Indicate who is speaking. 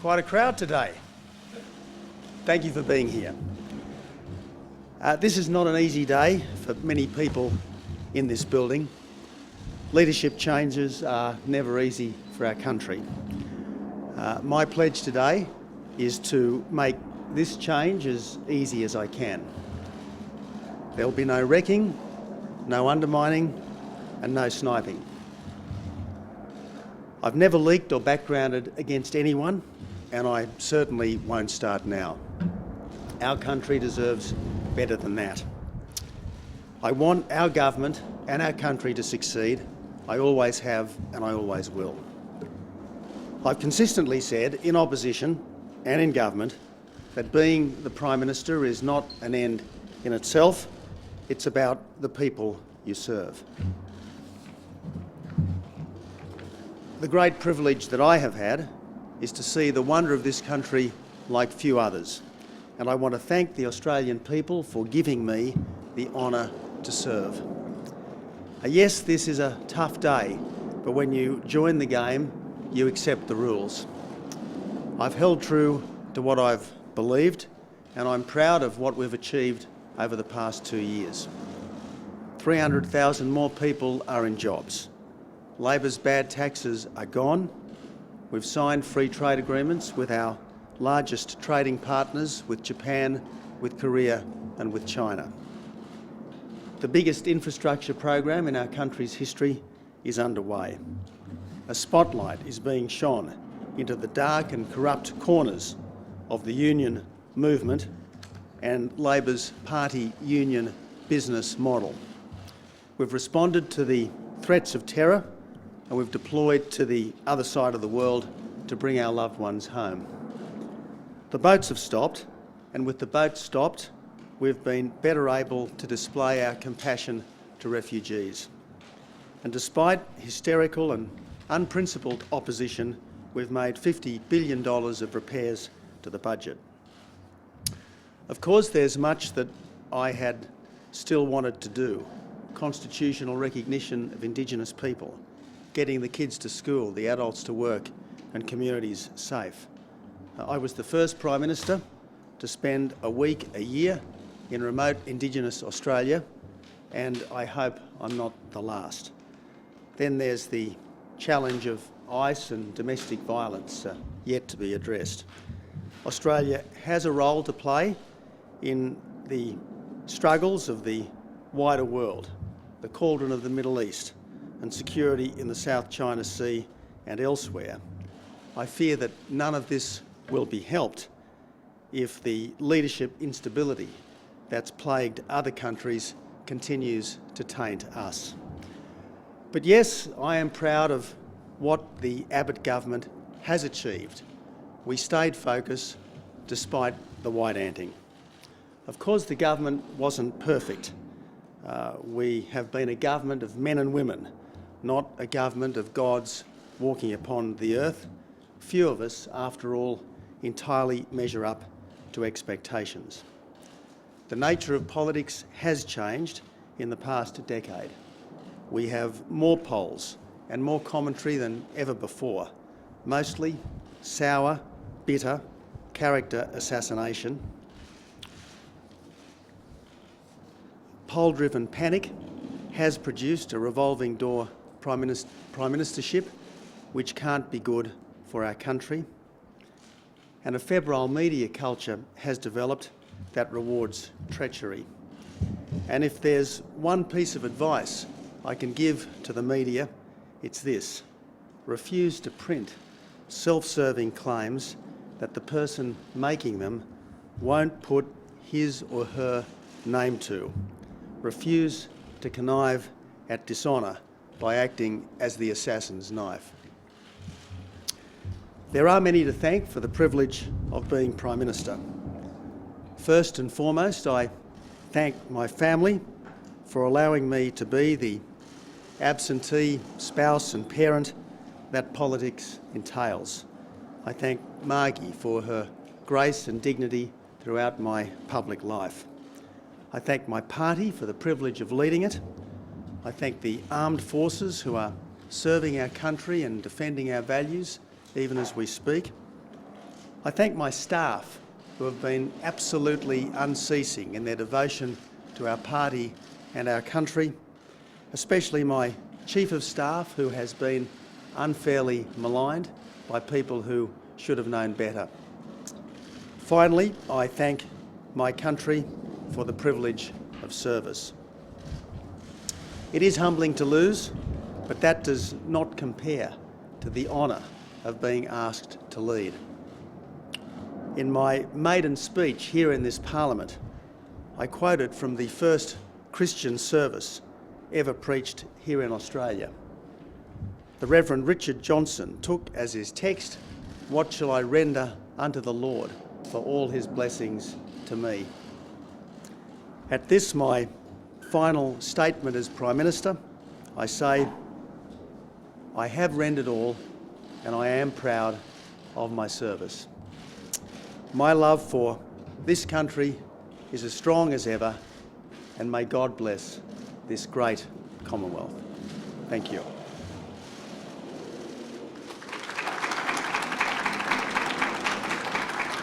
Speaker 1: Quite a crowd today. Thank you for being here. This is not an easy day for many people in this building. Leadership changes are never easy for our country. My pledge today is to make this change as easy as I can. There will be no wrecking, no undermining, and no sniping. I've never leaked or backgrounded against anyone, and I certainly won't start now. Our country deserves better than that. I want our government and our country to succeed. I always have and I always will. I've consistently said, in opposition and in government, that being the Prime Minister is not an end in itself. It's about the people you serve. The great privilege that I have had is to see the wonder of this country like few others. And I want to thank the Australian people for giving me the honour to serve. Yes, this is a tough day, but when you join the game, you accept the rules. I've held true to what I've believed, and I'm proud of what we've achieved over the past 2 years. 300,000 more people are in jobs. Labor's bad taxes are gone. We've signed free trade agreements with our largest trading partners, with Japan, with Korea and with China. The biggest infrastructure program in our country's history is underway. A spotlight is being shone into the dark and corrupt corners of the union movement and Labor's party union business model. We've responded to the threats of terror, and we've deployed to the other side of the world to bring our loved ones home. The boats have stopped, and with the boats stopped, we've been better able to display our compassion to refugees. And despite hysterical and unprincipled opposition, we've made $50 billion of repairs to the budget. Of course, there's much that I had still wanted to do. Constitutional recognition of Indigenous people, getting the kids to school, the adults to work, and communities safe. I was the first Prime Minister to spend a week a year in remote Indigenous Australia, and I hope I'm not the last. Then there's the challenge of ICE and domestic violence yet to be addressed. Australia has a role to play in the struggles of the wider world, the cauldron of the Middle East, and security in the South China Sea and elsewhere. I fear that none of this will be helped if the leadership instability that's plagued other countries continues to taint us. But yes, I am proud of what the Abbott government has achieved. We stayed focused despite the white-anting. Of course, the government wasn't perfect. We have been a government of men and women, not a government of gods walking upon the earth. Few of us, after all, entirely measure up to expectations. The nature of politics has changed in the past decade. We have more polls and more commentary than ever before, mostly sour, bitter, character assassination. Poll-driven panic has produced a revolving door Prime Ministership which can't be good for our country. And a febrile media culture has developed that rewards treachery. And if there's one piece of advice I can give to the media, it's this: refuse to print self-serving claims that the person making them won't put his or her name to. Refuse to connive at dishonour by acting as the assassin's knife. There are many to thank for the privilege of being Prime Minister. First and foremost, I thank my family for allowing me to be the absentee spouse and parent that politics entails. I thank Margie for her grace and dignity throughout my public life. I thank my party for the privilege of leading it. I thank the armed forces who are serving our country and defending our values even as we speak. I thank my staff who have been absolutely unceasing in their devotion to our party and our country, especially my Chief of Staff who has been unfairly maligned by people who should have known better. Finally, I thank my country for the privilege of service. It is humbling to lose, but that does not compare to the honour of being asked to lead. In my maiden speech here in this Parliament, I quoted from the first Christian service ever preached here in Australia. The Reverend Richard Johnson took as his text, "What shall I render unto the Lord for all his blessings to me?" At this, my final statement as Prime Minister, I say, I have rendered all and I am proud of my service. My love for this country is as strong as ever, and may God bless this great Commonwealth. Thank you.